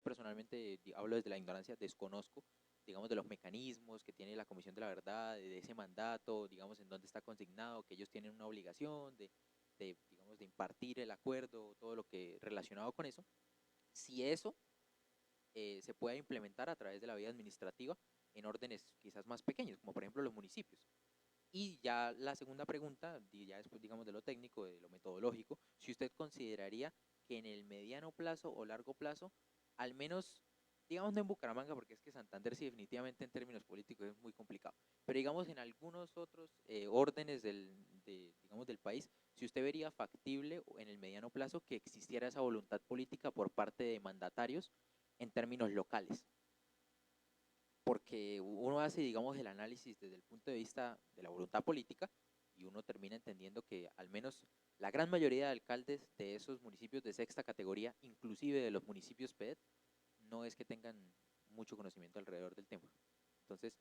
personalmente hablo desde la ignorancia, desconozco, digamos, de los mecanismos que tiene la Comisión de la Verdad, de ese mandato, digamos, en dónde está consignado, que ellos tienen una obligación digamos, de impartir el acuerdo, todo lo que relacionado con eso. Si eso se puede implementar a través de la vía administrativa en órdenes quizás más pequeños, como por ejemplo los municipios. Y ya la segunda pregunta, ya después digamos de lo técnico, de lo metodológico, si usted consideraría que en el mediano plazo o largo plazo, al menos, digamos no en Bucaramanga, porque es que Santander sí definitivamente en términos políticos es muy complicado, pero digamos en algunos otros órdenes digamos, del país, si usted vería factible en el mediano plazo que existiera esa voluntad política por parte de mandatarios en términos locales, porque uno hace, digamos, el análisis desde el punto de vista de la voluntad política y uno termina entendiendo que al menos la gran mayoría de alcaldes de esos municipios de sexta categoría, inclusive de los municipios PED, no es que tengan mucho conocimiento alrededor del tema. Entonces,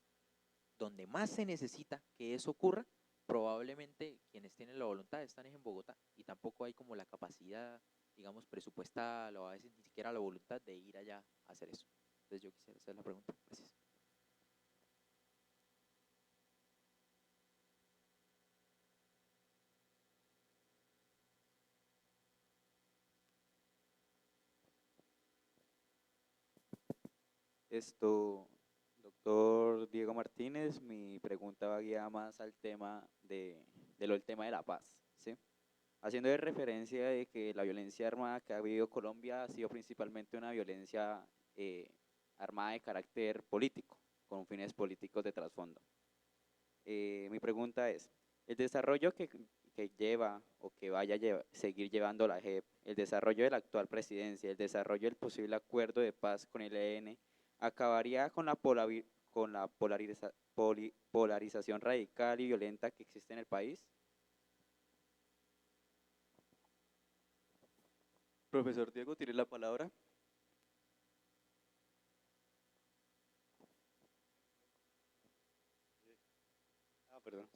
donde más se necesita que eso ocurra, probablemente quienes tienen la voluntad están en Bogotá y tampoco hay como la capacidad, digamos, presupuestal o a veces ni siquiera la voluntad de ir allá a hacer eso. Entonces yo quisiera hacer la pregunta. Gracias. Esto, doctor Diego Martínez, mi pregunta va guiada más al tema del tema de la paz, ¿sí? Haciendo de referencia de que la violencia armada que ha vivido Colombia ha sido principalmente una violencia armada de carácter político, con fines políticos de trasfondo. Mi pregunta es, el desarrollo que lleva o que vaya a seguir llevando la JEP, el desarrollo de la actual presidencia, el desarrollo del posible acuerdo de paz con el ELN, ¿acabaría con la polarización radical y violenta que existe en el país? Profesor Diego, tiene la palabra. Perdón.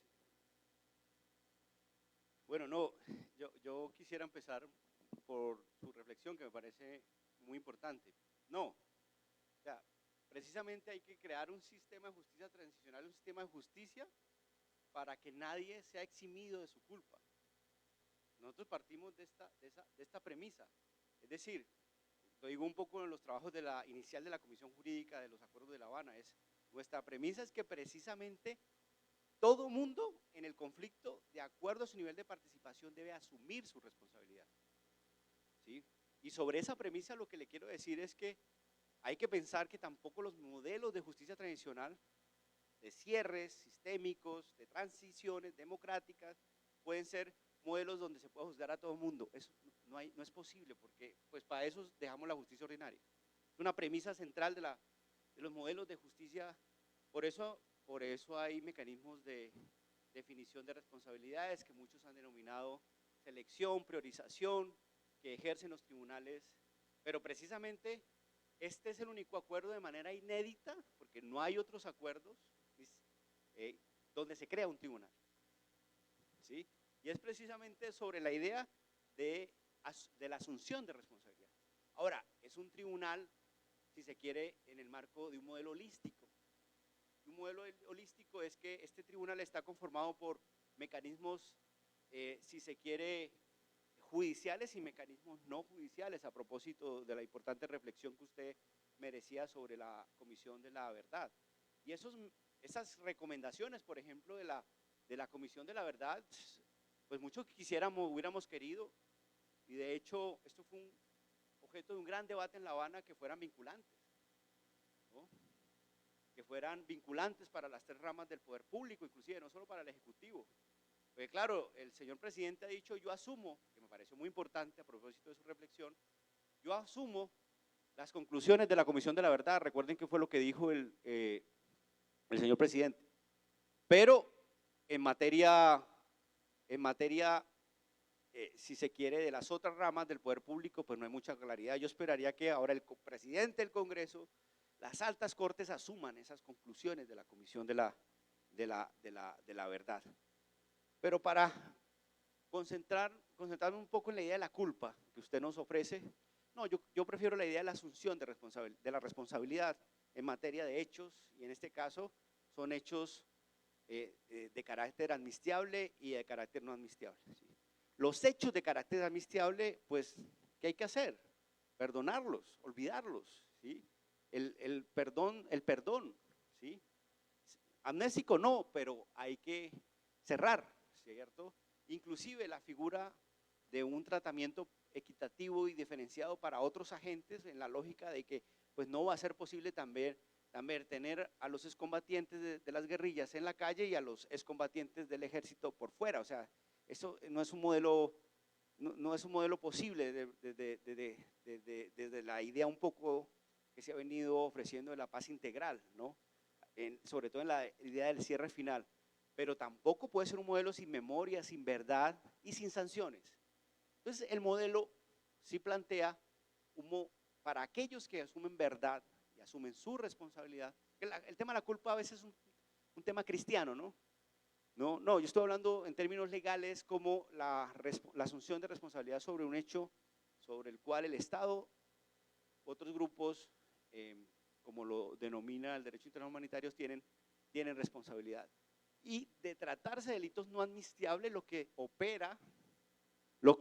Bueno, no, yo quisiera empezar por su reflexión que me parece muy importante. No, o sea, precisamente hay que crear un sistema de justicia transicional, un sistema de justicia para que nadie sea eximido de su culpa. Nosotros partimos de esta premisa, es decir, lo digo un poco en los trabajos inicial de la Comisión Jurídica de los Acuerdos de La Habana, nuestra premisa es que precisamente todo mundo en el conflicto, de acuerdo a su nivel de participación, debe asumir su responsabilidad, ¿sí? Y sobre esa premisa lo que le quiero decir es que hay que pensar que tampoco los modelos de justicia tradicional, de cierres sistémicos, de transiciones democráticas, pueden ser modelos donde se pueda juzgar a todo el mundo. Eso no es posible, porque pues para eso dejamos la justicia ordinaria. Es una premisa central de los modelos de justicia. Por eso hay mecanismos de definición de responsabilidades que muchos han denominado selección, priorización, que ejercen los tribunales, pero precisamente este es el único acuerdo de manera inédita, porque no hay otros acuerdos, donde se crea un tribunal, ¿sí? Y es precisamente sobre la idea de la asunción de responsabilidad. Ahora, es un tribunal, si se quiere, en el marco de un modelo holístico. Un modelo holístico es que este tribunal está conformado por mecanismos, si se quiere, judiciales y mecanismos no judiciales, a propósito de la importante reflexión que usted merecía sobre la Comisión de la Verdad. Y esas recomendaciones, por ejemplo, de la Comisión de la Verdad, pues mucho hubiéramos querido, y de hecho esto fue un objeto de un gran debate en La Habana, que fueran vinculantes, ¿no? Que fueran vinculantes para las tres ramas del poder público, inclusive no solo para el Ejecutivo. Porque claro, el señor presidente ha dicho, yo asumo, que me pareció muy importante a propósito de su reflexión, yo asumo las conclusiones de la Comisión de la Verdad. Recuerden que fue lo que dijo el señor presidente. Pero en materia si se quiere, de las otras ramas del poder público, pues no hay mucha claridad. Yo esperaría que ahora el presidente del Congreso, las altas cortes asuman esas conclusiones de la Comisión de la Verdad. Pero para concentrarme un poco en la idea de la culpa que usted nos ofrece, No, yo prefiero la idea de la asunción de la responsabilidad en materia de hechos, y en este caso son hechos de carácter amnistiable y de carácter no amnistiable. ¿Sí? Los hechos de carácter amnistiable, pues, ¿qué hay que hacer? Perdonarlos, olvidarlos, ¿sí? El perdón, ¿sí? Amnésico no, pero hay que cerrar, ¿cierto? Inclusive la figura de un tratamiento equitativo y diferenciado para otros agentes, en la lógica de que pues no va a ser posible también tener a los excombatientes de las guerrillas en la calle y a los excombatientes del ejército por fuera. O sea, eso no es un modelo, no es un modelo posible desde la idea un poco que se ha venido ofreciendo de la paz integral, ¿no? Sobre todo en la idea del cierre final. Pero tampoco puede ser un modelo sin memoria, sin verdad y sin sanciones. Entonces el modelo sí plantea para aquellos que asumen verdad y asumen su responsabilidad, que el tema de la culpa a veces es un tema cristiano, ¿no? No, yo estoy hablando en términos legales como la asunción de responsabilidad sobre un hecho sobre el cual el Estado, otros grupos, como lo denomina el derecho internacional humanitario, tienen responsabilidad. Y de tratarse de delitos no amnistiables, lo que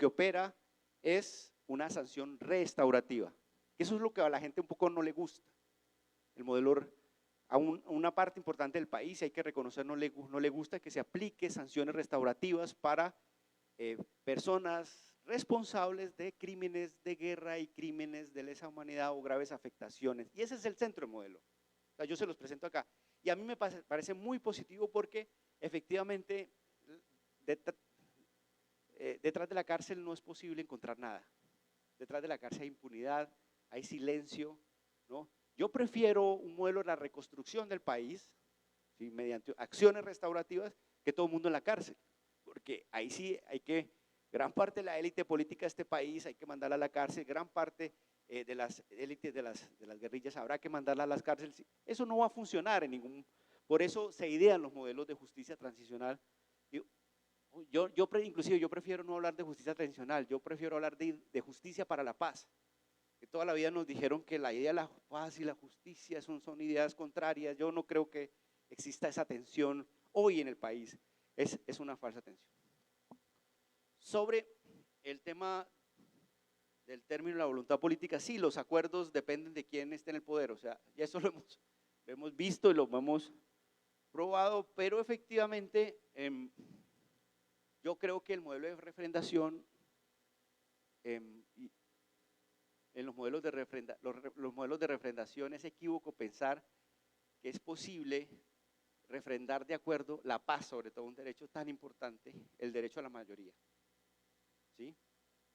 opera es una sanción restaurativa. Eso es lo que a la gente un poco no le gusta. El modelo, a una parte importante del país, hay que reconocer, no le gusta que se aplique sanciones restaurativas para personas responsables de crímenes de guerra y crímenes de lesa humanidad o graves afectaciones. Y ese es el centro del modelo. O sea, yo se los presento acá. Y a mí me parece muy positivo porque efectivamente detrás de la cárcel no es posible encontrar nada. Detrás de la cárcel hay impunidad, hay silencio, ¿no? Yo prefiero un modelo de la reconstrucción del país, ¿sí? Mediante acciones restaurativas, que todo el mundo en la cárcel, porque ahí sí gran parte de la élite política de este país hay que mandarla a la cárcel, gran parte de las élites de las guerrillas habrá que mandarla a las cárceles. Eso no va a funcionar por eso se idean los modelos de justicia transicional. Inclusive yo prefiero no hablar de justicia transicional, yo prefiero hablar de justicia para la paz. Que toda la vida nos dijeron que la idea de la paz y la justicia son ideas contrarias. Yo no creo que exista esa tensión hoy en el país, es una falsa tensión. Sobre el tema del término de la voluntad política, sí, los acuerdos dependen de quién esté en el poder, o sea, ya eso lo hemos visto y lo hemos probado, pero efectivamente yo creo que el modelo de refrendación, en los modelos de refrendación es equívoco pensar que es posible refrendar de acuerdo la paz, sobre todo un derecho tan importante, el derecho a la mayoría. ¿Sí?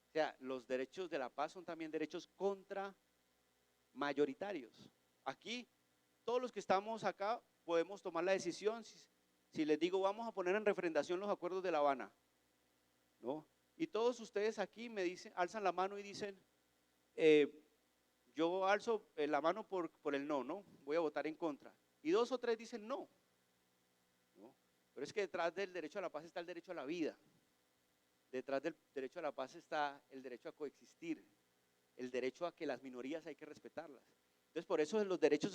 O sea, los derechos de la paz son también derechos contramayoritarios. Aquí, todos los que estamos acá podemos tomar la decisión, si les digo vamos a poner en refrendación los acuerdos de La Habana, ¿no? Y todos ustedes aquí me dicen, alzan la mano y dicen, yo alzo la mano por el no, voy a votar en contra. Y 2 o 3 dicen no. Pero es que detrás del derecho a la paz está el derecho a la vida. Detrás del derecho a la paz está el derecho a coexistir, el derecho a que las minorías hay que respetarlas. Entonces, por eso el derecho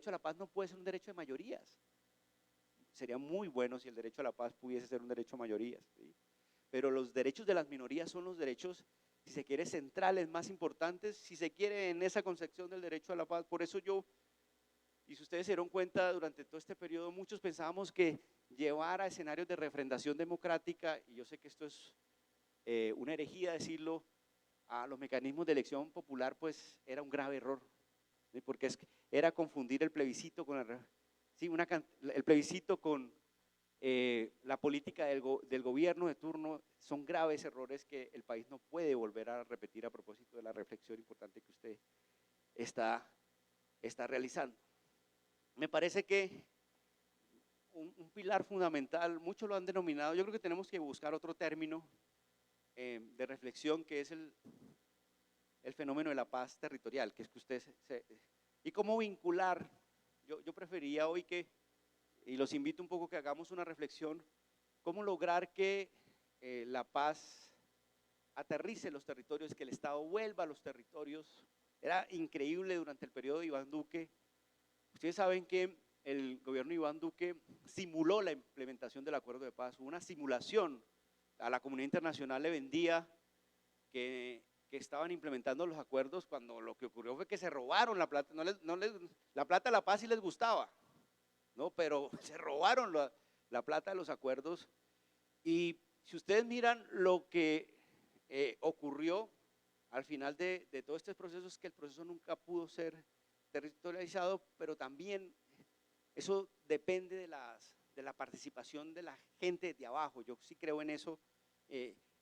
a la paz no puede ser un derecho de mayorías. Sería muy bueno si el derecho a la paz pudiese ser un derecho a mayorías, ¿sí? Pero los derechos de las minorías son los derechos, si se quiere, centrales, más importantes, si se quiere, en esa concepción del derecho a la paz. Por eso y si ustedes se dieron cuenta, durante todo este periodo, muchos pensábamos que llevar a escenarios de refrendación democrática, y yo sé que esto es una herejía decirlo, a los mecanismos de elección popular, pues era un grave error, ¿sí? Porque era confundir el plebiscito con el plebiscito con la política del gobierno de turno. Son graves errores que el país no puede volver a repetir a propósito de la reflexión importante que usted está realizando. Me parece que un pilar fundamental, muchos lo han denominado, yo creo que tenemos que buscar otro término de reflexión, que es el fenómeno de la paz territorial, que es que usted y cómo vincular. Yo prefería hoy y los invito un poco que hagamos una reflexión, cómo lograr que la paz aterrice los territorios, que el Estado vuelva a los territorios. Era increíble durante el periodo de Iván Duque. Ustedes saben que el gobierno de Iván Duque simuló la implementación del acuerdo de paz, hubo una simulación. A la comunidad internacional le vendía que estaban implementando los acuerdos cuando lo que ocurrió fue que se robaron la plata. La plata de la paz sí les gustaba, ¿no? Pero se robaron la plata de los acuerdos. Y si ustedes miran lo que ocurrió al final de todo este proceso, es que el proceso nunca pudo ser territorializado, pero también eso depende de la participación de la gente de abajo. Yo sí creo en eso,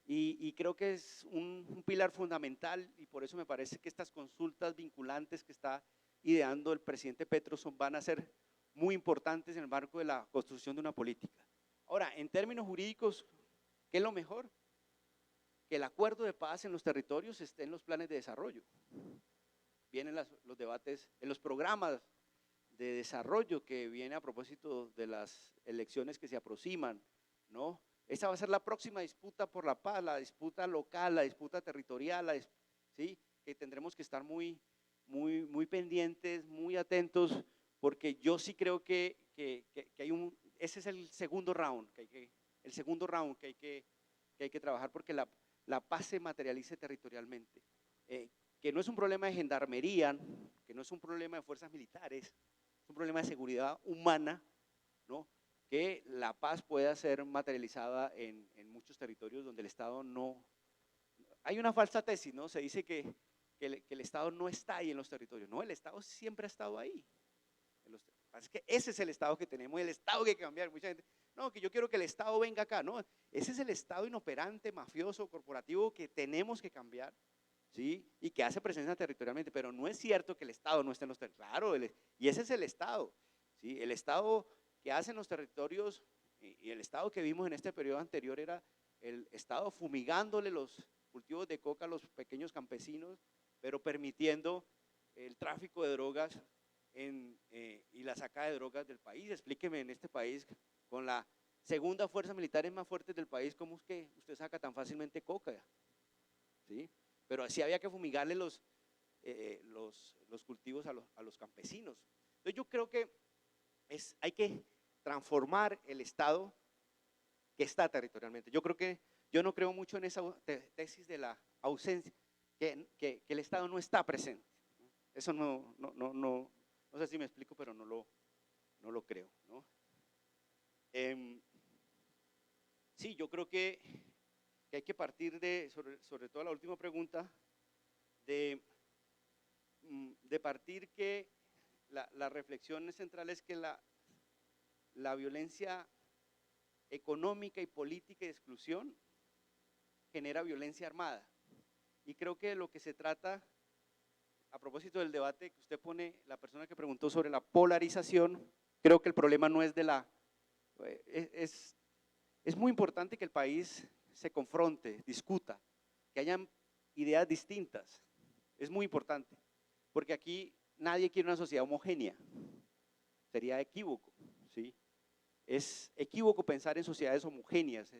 y creo que es un pilar fundamental, y por eso me parece que estas consultas vinculantes que está ideando el presidente Petro van a ser muy importantes en el marco de la construcción de una política. Ahora, en términos jurídicos, ¿qué es lo mejor? Que el acuerdo de paz en los territorios esté en los planes de desarrollo. Vienen los debates en los programas de desarrollo que viene a propósito de las elecciones que se aproximan, ¿no? Esa va a ser la próxima disputa por la paz, la disputa local, la disputa territorial, ¿sí? Que tendremos que estar muy pendientes, muy atentos, porque yo sí creo que hay ese es el segundo round, que hay que trabajar, porque la paz se materialice territorialmente, que no es un problema de gendarmería, que no es un problema de fuerzas militares, es un problema de seguridad humana, ¿no? Que la paz pueda ser materializada en muchos territorios donde el Estado no… Hay una falsa tesis, ¿no? Se dice que el Estado no está ahí en los territorios. No, el Estado siempre ha estado ahí. Es que ese es el Estado que tenemos, y el Estado que hay que cambiar. Mucha gente, no, que yo quiero que el Estado venga acá. No, ese es el Estado inoperante, mafioso, corporativo que tenemos que cambiar, ¿sí? Y que hace presencia territorialmente, pero no es cierto que el Estado no esté en los territorios. Claro, y ese es el Estado, ¿sí? El Estado que hace en los territorios, y el Estado que vimos en este periodo anterior era el Estado fumigándole los cultivos de coca a los pequeños campesinos, pero permitiendo el tráfico de drogas y la sacada de drogas del país. Explíqueme, en este país, con la segunda fuerza militar más fuerte del país, ¿cómo es que usted saca tan fácilmente coca? ¿Sí? Pero así había que fumigarle los cultivos a los campesinos. Entonces yo creo que hay que transformar el Estado que está territorialmente. Yo no creo mucho en esa tesis de la ausencia, que el Estado no está presente. Eso no sé si me explico, pero no lo creo, ¿no? Sí, yo creo que hay que partir sobre todo la última pregunta, de partir que la reflexión central es que la violencia económica y política y de exclusión genera violencia armada. Y creo que lo que se trata, a propósito del debate que usted pone, la persona que preguntó sobre la polarización, creo que el problema no es es muy importante que el país se confronte, discuta, que hayan ideas distintas. Es muy importante, porque aquí nadie quiere una sociedad homogénea. Sería equívoco, ¿sí? Es equívoco pensar en sociedades homogéneas,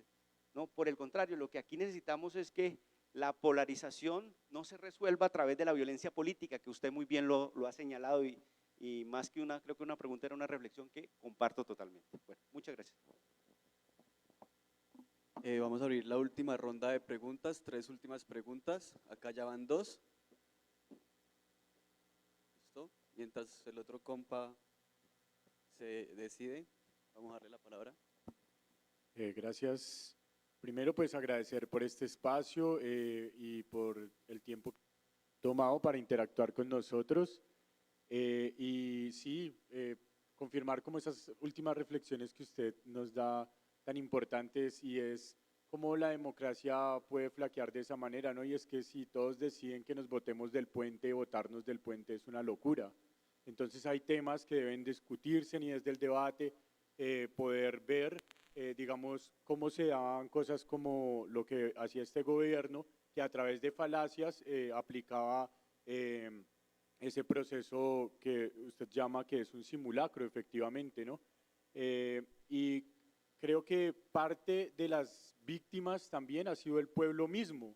¿no? Por el contrario, lo que aquí necesitamos es que la polarización no se resuelva a través de la violencia política, que usted muy bien lo ha señalado, y más que creo que una pregunta, era una reflexión que comparto totalmente. Bueno, muchas gracias. Vamos a abrir la última ronda de preguntas, 3 últimas preguntas. Acá ya van 2. ¿Listo? Mientras el otro compa se decide, vamos a darle la palabra. Gracias. Primero, pues agradecer por este espacio y por el tiempo tomado para interactuar con nosotros. Y sí, confirmar como esas últimas reflexiones que usted nos da tan importantes, y es cómo la democracia puede flaquear de esa manera, ¿no? Y es que si todos deciden que nos votemos del puente, votarnos del puente es una locura. Entonces hay temas que deben discutirse y desde el debate poder ver, digamos, cómo se daban cosas como lo que hacía este gobierno, que a través de falacias aplicaba ese proceso que usted llama que es un simulacro, efectivamente, ¿no? Y creo que parte de las víctimas también ha sido el pueblo mismo,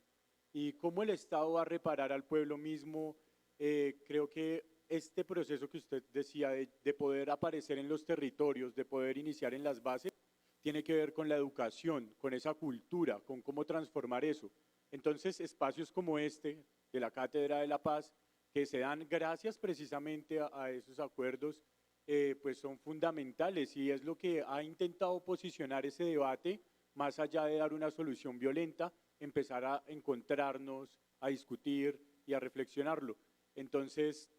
y cómo el Estado va a reparar al pueblo mismo. Creo que este proceso que usted decía de poder aparecer en los territorios, de poder iniciar en las bases, tiene que ver con la educación, con esa cultura, con cómo transformar eso. Entonces, espacios como este, de la Cátedra de la Paz, que se dan gracias precisamente a esos acuerdos, pues son fundamentales y es lo que ha intentado posicionar ese debate, más allá de dar una solución violenta, empezar a encontrarnos, a discutir y a reflexionarlo. Entonces,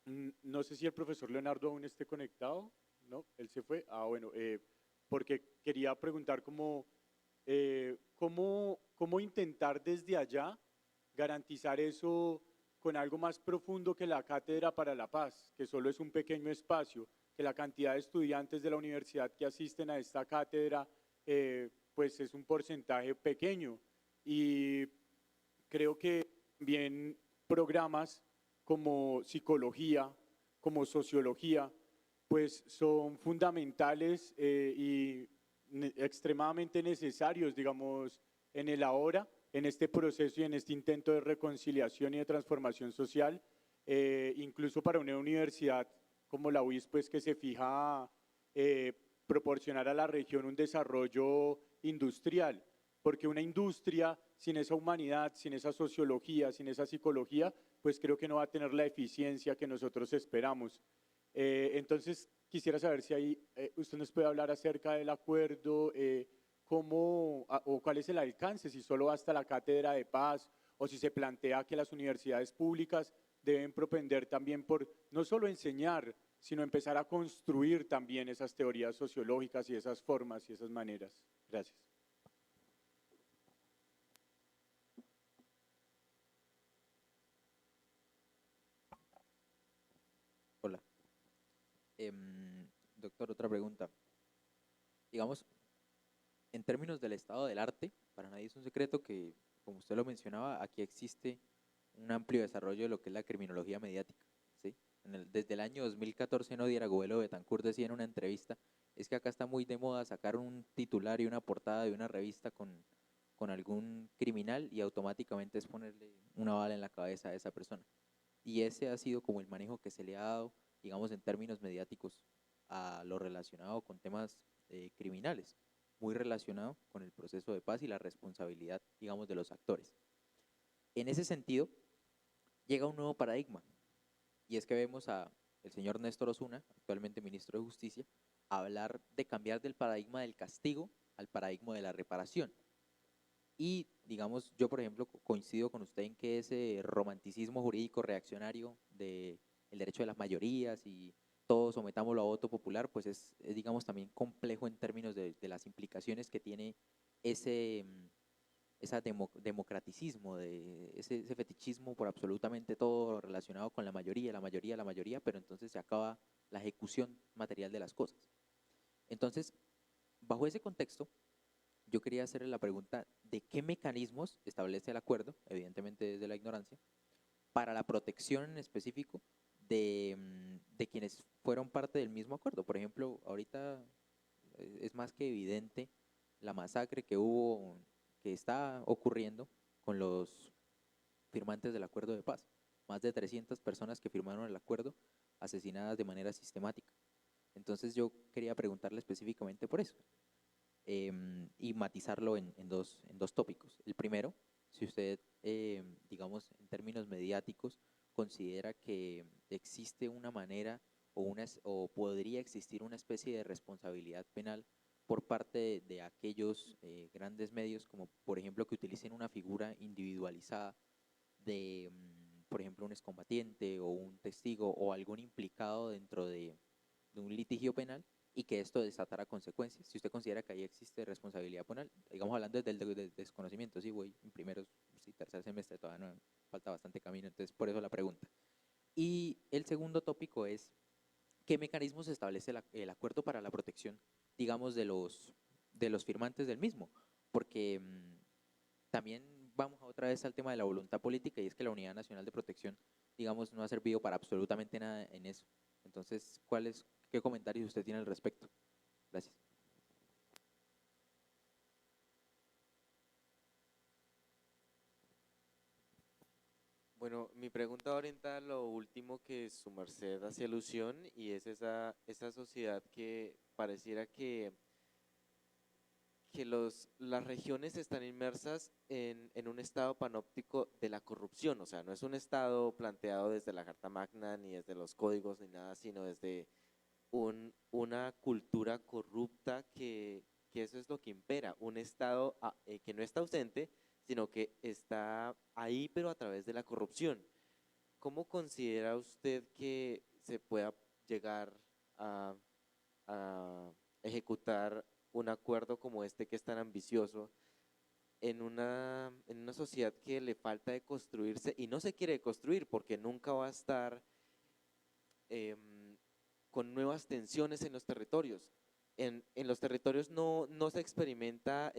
no sé si el profesor Leonardo aún esté conectado, ¿no? Él se fue. Ah, bueno, porque quería preguntar cómo intentar desde allá garantizar eso con algo más profundo que la Cátedra para la Paz, que solo es un pequeño espacio, que la cantidad de estudiantes de la universidad que asisten a esta cátedra pues es un porcentaje pequeño. Y creo que también programas como psicología, como sociología, pues son fundamentales y extremadamente necesarios, digamos, en el ahora, en este proceso y en este intento de reconciliación y de transformación social, incluso para una universidad como la UIS, pues que se fija proporcionar a la región un desarrollo industrial, porque una industria sin esa humanidad, sin esa sociología, sin esa psicología, pues creo que no va a tener la eficiencia que nosotros esperamos. Entonces, quisiera saber si ahí usted nos puede hablar acerca del acuerdo, cómo o cuál es el alcance, si solo hasta la Cátedra de Paz o si se plantea que las universidades públicas deben propender también por no solo enseñar, sino empezar a construir también esas teorías sociológicas y esas formas y esas maneras. Gracias. Hola. Doctor, otra pregunta. Digamos, en términos del estado del arte, para nadie es un secreto que, como usted lo mencionaba, aquí existe un amplio desarrollo de lo que es la criminología mediática, ¿sí? Desde el año 2014, Nadia Agüelo Betancourt decía en una entrevista, es que acá está muy de moda sacar un titular y una portada de una revista con algún criminal y automáticamente es ponerle una bala en la cabeza a esa persona. Y ese ha sido como el manejo que se le ha dado, digamos, en términos mediáticos a lo relacionado con temas criminales, muy relacionado con el proceso de paz y la responsabilidad, digamos, de los actores. En ese sentido, llega un nuevo paradigma, y es que vemos a el señor Néstor Osuna, actualmente ministro de Justicia, hablar de cambiar del paradigma del castigo al paradigma de la reparación. Y, digamos, yo, por ejemplo, coincido con usted en que ese romanticismo jurídico reaccionario del derecho de las mayorías y todo sometámoslo a voto popular, pues es digamos, también complejo en términos de las implicaciones que tiene ese democraticismo, ese fetichismo por absolutamente todo relacionado con la mayoría, pero entonces se acaba la ejecución material de las cosas. Entonces, bajo ese contexto, yo quería hacerle la pregunta de qué mecanismos establece el acuerdo, evidentemente desde la ignorancia, para la protección en específico de quienes fueron parte del mismo acuerdo. Por ejemplo, ahorita es más que evidente la masacre que hubo, que está ocurriendo con los firmantes del acuerdo de paz. Más de 300 personas que firmaron el acuerdo asesinadas de manera sistemática. Entonces yo quería preguntarle específicamente por eso. Y matizarlo en dos tópicos. El primero, si usted, digamos, en términos mediáticos, considera que existe una manera o podría existir una especie de responsabilidad penal por parte de aquellos grandes medios, como por ejemplo que utilicen una figura individualizada de, por ejemplo, un excombatiente o un testigo o algún implicado dentro de un litigio penal, y que esto desatara consecuencias. Si usted considera que ahí existe responsabilidad penal, digamos hablando del desconocimiento, sí, voy en primeros, sí, tercer semestre, todavía no, falta bastante camino, entonces por eso la pregunta. Y el segundo tópico es, ¿qué mecanismos establece el acuerdo para la protección, digamos, de los firmantes del mismo? Porque también vamos otra vez al tema de la voluntad política, y es que la Unidad Nacional de Protección, digamos, no ha servido para absolutamente nada en eso. Entonces, ¿qué comentarios usted tiene al respecto? Gracias. Bueno, mi pregunta orienta a lo último que su merced hacía alusión y es esa sociedad que pareciera que las regiones están inmersas en un estado panóptico de la corrupción, o sea, no es un estado planteado desde la Carta Magna ni desde los códigos ni nada, sino desde una cultura corrupta que eso es lo que impera, un estado que no está ausente, sino que está ahí pero a través de la corrupción. ¿Cómo considera usted que se pueda llegar a, a ejecutar un acuerdo como este que es tan ambicioso en una sociedad que le falta de construirse y no se quiere construir porque nunca va a estar con nuevas tensiones en los territorios? En los territorios no se experimenta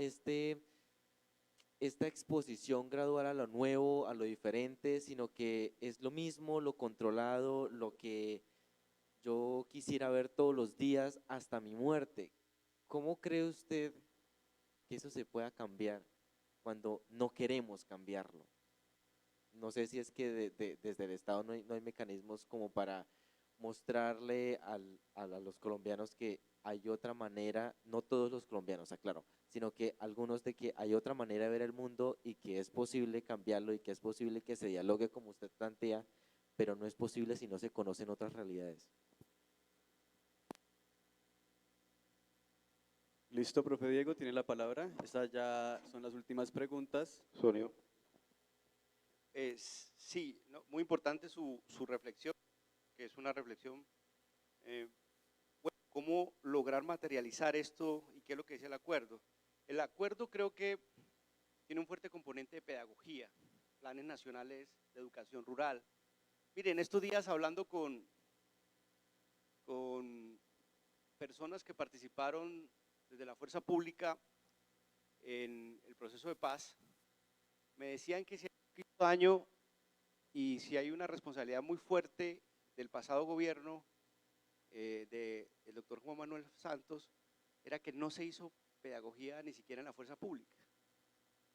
esta exposición gradual a lo nuevo, a lo diferente, sino que es lo mismo, lo controlado, lo que yo quisiera ver todos los días hasta mi muerte. ¿Cómo cree usted que eso se pueda cambiar cuando no queremos cambiarlo? No sé si es que desde el Estado no hay mecanismos como para mostrarle a los colombianos que hay otra manera, no todos los colombianos, aclaro, sino que algunos de que hay otra manera de ver el mundo y que es posible cambiarlo y que es posible que se dialogue como usted plantea, pero no es posible si no se conocen otras realidades. Listo, profe Diego, tiene la palabra. Estas ya son las últimas preguntas. Sonio. Sí, no, muy importante su reflexión, que es una reflexión, bueno, cómo lograr materializar esto y qué es lo que dice el acuerdo. El acuerdo creo que tiene un fuerte componente de pedagogía, planes nacionales de educación rural. Miren, estos días hablando con personas que participaron desde la fuerza pública en el proceso de paz, me decían que si hay un poquito de daño y si hay una responsabilidad muy fuerte del pasado gobierno del doctor Juan Manuel Santos, era que no se hizo pedagogía ni siquiera en la fuerza pública,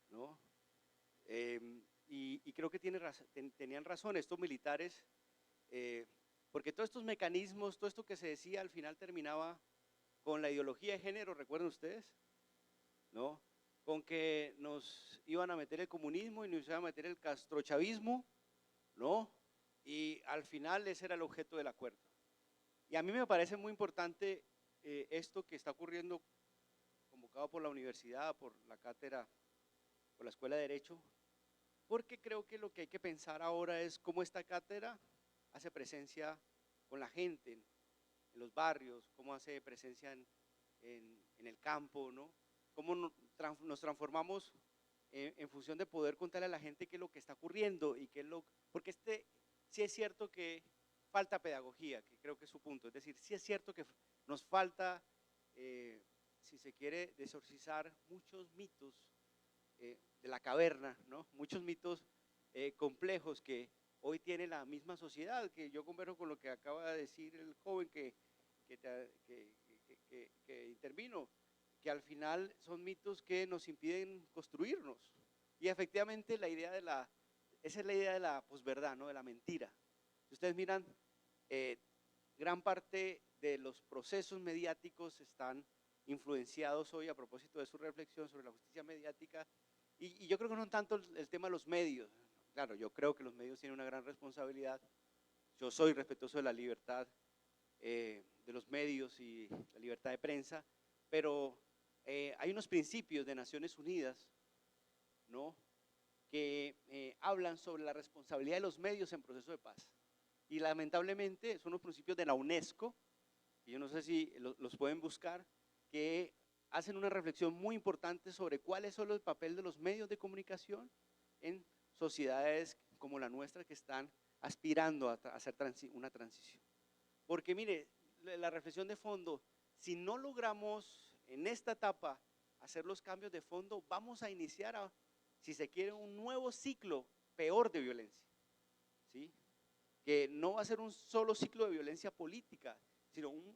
¿no? Y creo que tenían razón estos militares, porque todos estos mecanismos, todo esto que se decía al final terminaba con la ideología de género, ¿recuerdan ustedes? ¿No? Con que nos iban a meter el comunismo y nos iban a meter el castrochavismo, ¿no? Y al final ese era el objeto del acuerdo. Y a mí me parece muy importante esto que está ocurriendo, convocado por la universidad, por la cátedra, por la Escuela de Derecho, porque creo que lo que hay que pensar ahora es cómo esta cátedra hace presencia con la gente, en los barrios, cómo hace presencia en el campo, ¿no? Cómo nos transformamos en función de poder contarle a la gente qué es lo que está ocurriendo y qué es porque sí es cierto que falta pedagogía, que creo que es su punto, es decir, sí es cierto que nos falta, si se quiere, desorcizar muchos mitos de la caverna, ¿no? Muchos mitos complejos que hoy tiene la misma sociedad, que yo converso con lo que acaba de decir el joven que intervino, que al final son mitos que nos impiden construirnos. Y efectivamente esa es la idea de la posverdad, ¿no? De la mentira. Si ustedes miran, gran parte de los procesos mediáticos están influenciados hoy, a propósito de su reflexión sobre la justicia mediática, y yo creo que no tanto el tema de los medios. Claro, yo creo que los medios tienen una gran responsabilidad. Yo soy respetuoso de la libertad de los medios y la libertad de prensa, pero hay unos principios de Naciones Unidas, ¿no?, que hablan sobre la responsabilidad de los medios en proceso de paz. Y lamentablemente son los principios de la UNESCO, y yo no sé si los pueden buscar, que hacen una reflexión muy importante sobre cuáles son los papeles de los medios de comunicación en sociedades como la nuestra que están aspirando a hacer una transición. Porque mire, la reflexión de fondo, si no logramos en esta etapa hacer los cambios de fondo, vamos a iniciar, si se quiere, un nuevo ciclo peor de violencia, ¿sí? Que no va a ser un solo ciclo de violencia política, sino un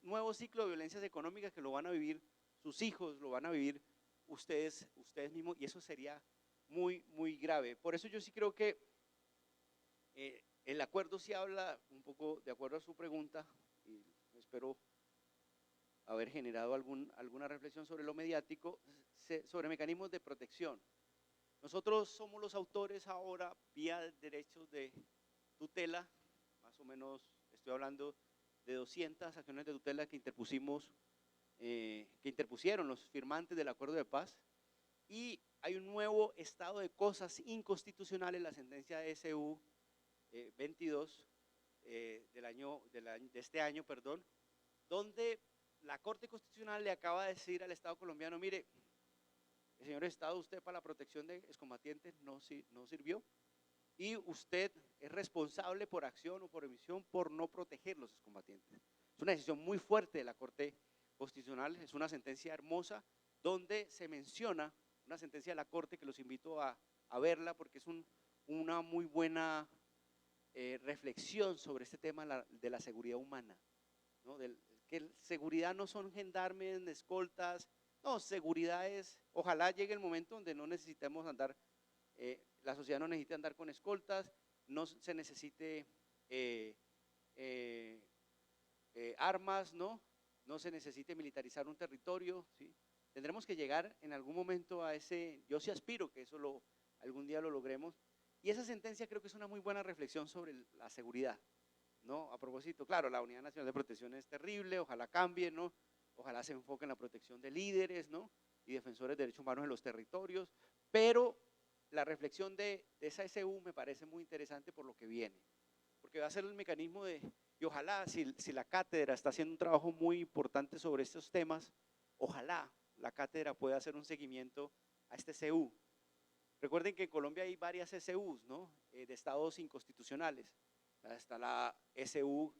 nuevo ciclo de violencias económicas que lo van a vivir sus hijos, lo van a vivir ustedes mismos, y eso sería muy, muy grave. Por eso yo sí creo que El acuerdo sí habla, un poco de acuerdo a su pregunta, y espero haber generado alguna reflexión sobre lo mediático, sobre mecanismos de protección. Nosotros somos los autores ahora, vía derechos de tutela, más o menos estoy hablando de 200 acciones de tutela que interpusieron los firmantes del acuerdo de paz, y hay un nuevo estado de cosas inconstitucional en la sentencia de SU 22 de este año, donde la Corte Constitucional le acaba de decir al Estado colombiano: mire, señor Estado, usted para la protección de excombatientes no sirvió, y usted es responsable por acción o por omisión por no proteger los excombatientes. Es una decisión muy fuerte de la Corte Constitucional, es una sentencia hermosa donde se menciona una sentencia de la Corte que los invito a verla, porque es una muy buena reflexión sobre este tema de la seguridad humana, ¿no? Que seguridad no son gendarmes, escoltas, no, seguridad es, ojalá llegue el momento donde no necesitemos andar, la sociedad no necesite andar con escoltas, no se necesite armas, no se necesite militarizar un territorio, ¿sí? Tendremos que llegar en algún momento a ese, yo sí aspiro que eso algún día lo logremos, y esa sentencia creo que es una muy buena reflexión sobre la seguridad, ¿no? A propósito, claro, la Unidad Nacional de Protección es terrible, ojalá cambie, ¿no? Ojalá se enfoque en la protección de líderes, ¿no? Y defensores de derechos humanos en los territorios, pero la reflexión de esa SU me parece muy interesante por lo que viene, porque va a ser el mecanismo y ojalá, si la cátedra está haciendo un trabajo muy importante sobre estos temas, ojalá la cátedra pueda hacer un seguimiento a este SU. Recuerden que en Colombia hay varias SUs, ¿no? De estados inconstitucionales. Está la SU,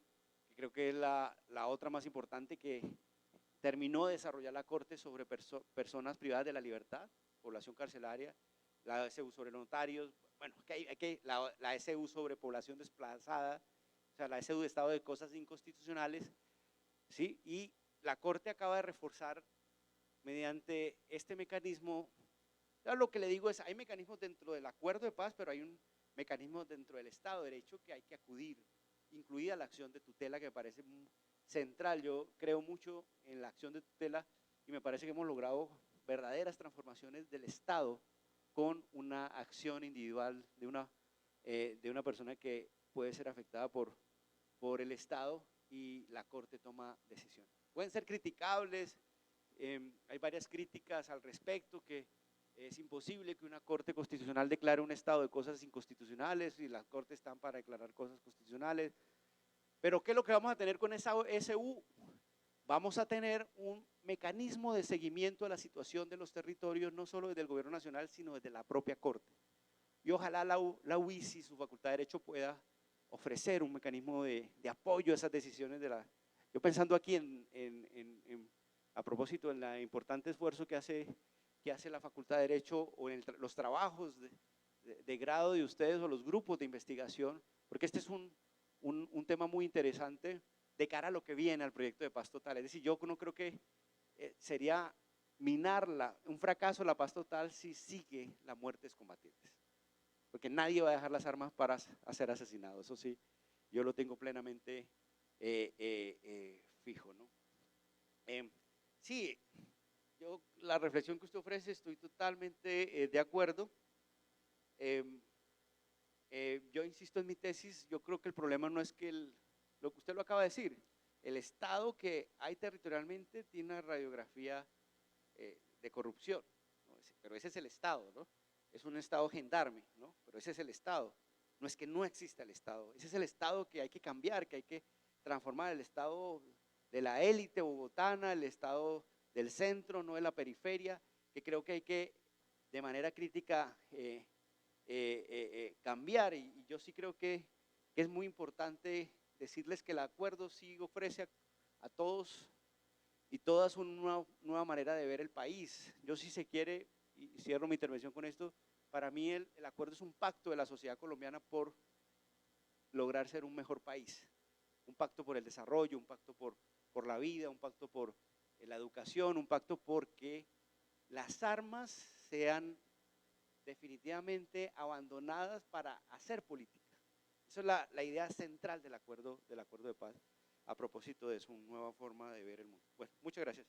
que creo que es la otra más importante, que terminó de desarrollar la Corte sobre personas privadas de la libertad, población carcelaria, la SU sobre notarios, bueno, la SU sobre población desplazada, o sea, la SU de estado de cosas inconstitucionales, ¿sí? Y la Corte acaba de reforzar mediante este mecanismo. Claro, lo que le digo es, hay mecanismos dentro del acuerdo de paz, pero hay un mecanismo dentro del Estado de Derecho que hay que acudir, incluida la acción de tutela, que me parece central. Yo creo mucho en la acción de tutela y me parece que hemos logrado verdaderas transformaciones del Estado con una acción individual de una persona que puede ser afectada por el Estado, y la Corte toma decisiones. Pueden ser criticables, hay varias críticas al respecto, que es imposible que una Corte Constitucional declare un estado de cosas inconstitucionales, y las Cortes están para declarar cosas constitucionales. Pero ¿qué es lo que vamos a tener con esa SU? Vamos a tener un mecanismo de seguimiento a la situación de los territorios, no solo desde el gobierno nacional, sino desde la propia Corte. Y ojalá la UICI, su Facultad de Derecho, pueda ofrecer un mecanismo de apoyo a esas decisiones yo pensando aquí a propósito en el importante esfuerzo que hace la Facultad de Derecho, o en los trabajos de grado de ustedes, o los grupos de investigación, porque este es un tema muy interesante de cara a lo que viene al proyecto de paz total. Es decir, yo no creo que sería un fracaso la paz total si sigue la muerte de combatientes, porque nadie va a dejar las armas para ser asesinado, eso sí, yo lo tengo plenamente fijo, ¿no? Sí, la reflexión que usted ofrece, estoy totalmente de acuerdo. Yo insisto en mi tesis, yo creo que el problema no es que lo que usted lo acaba de decir, el Estado que hay territorialmente tiene una radiografía de corrupción, ¿no? Pero ese es el Estado, ¿no? Es un Estado gendarme, ¿no? Pero ese es el Estado, no es que no exista el Estado, ese es el Estado que hay que cambiar, que hay que transformar, el Estado de la élite bogotana, el Estado del centro, no de la periferia, que creo que hay que de manera crítica cambiar, y yo sí creo que es muy importante decirles que el acuerdo sí ofrece a todos y todas una nueva manera de ver el país. Yo, si se quiere, y cierro mi intervención con esto, para mí el acuerdo es un pacto de la sociedad colombiana por lograr ser un mejor país, un pacto por el desarrollo, un pacto por la vida, un pacto por la educación, un pacto porque las armas sean definitivamente abandonadas para hacer política. Esa es la idea central del acuerdo de paz. A propósito de su nueva forma de ver el mundo. Bueno, muchas gracias.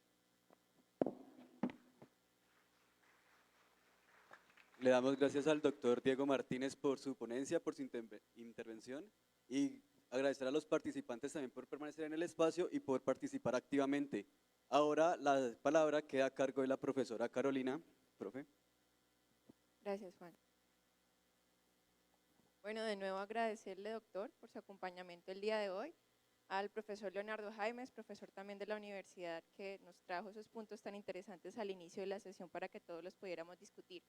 Le damos gracias al doctor Diego Martínez por su ponencia, por su intervención y agradecer a los participantes también por permanecer en el espacio y por participar activamente. Ahora la palabra queda a cargo de la profesora Carolina. Profe. Gracias, Juan. Bueno, de nuevo agradecerle, doctor, por su acompañamiento el día de hoy, al profesor Leonardo Jaimes, profesor también de la universidad, que nos trajo esos puntos tan interesantes al inicio de la sesión para que todos los pudiéramos discutir.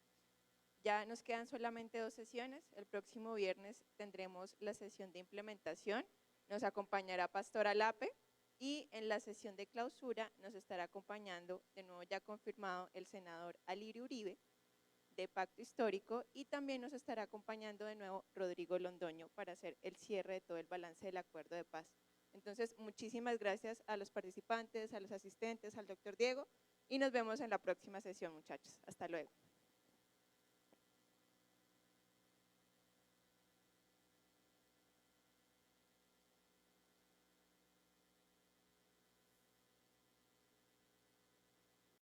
Ya nos quedan solamente 2 sesiones. El próximo viernes tendremos la sesión de implementación, nos acompañará Pastora Lape, y en la sesión de clausura nos estará acompañando, de nuevo ya confirmado, el senador Alirio Uribe, de Pacto Histórico, y también nos estará acompañando de nuevo Rodrigo Londoño para hacer el cierre de todo el balance del acuerdo de paz. Entonces, muchísimas gracias a los participantes, a los asistentes, al doctor Diego, y nos vemos en la próxima sesión, muchachos. Hasta luego.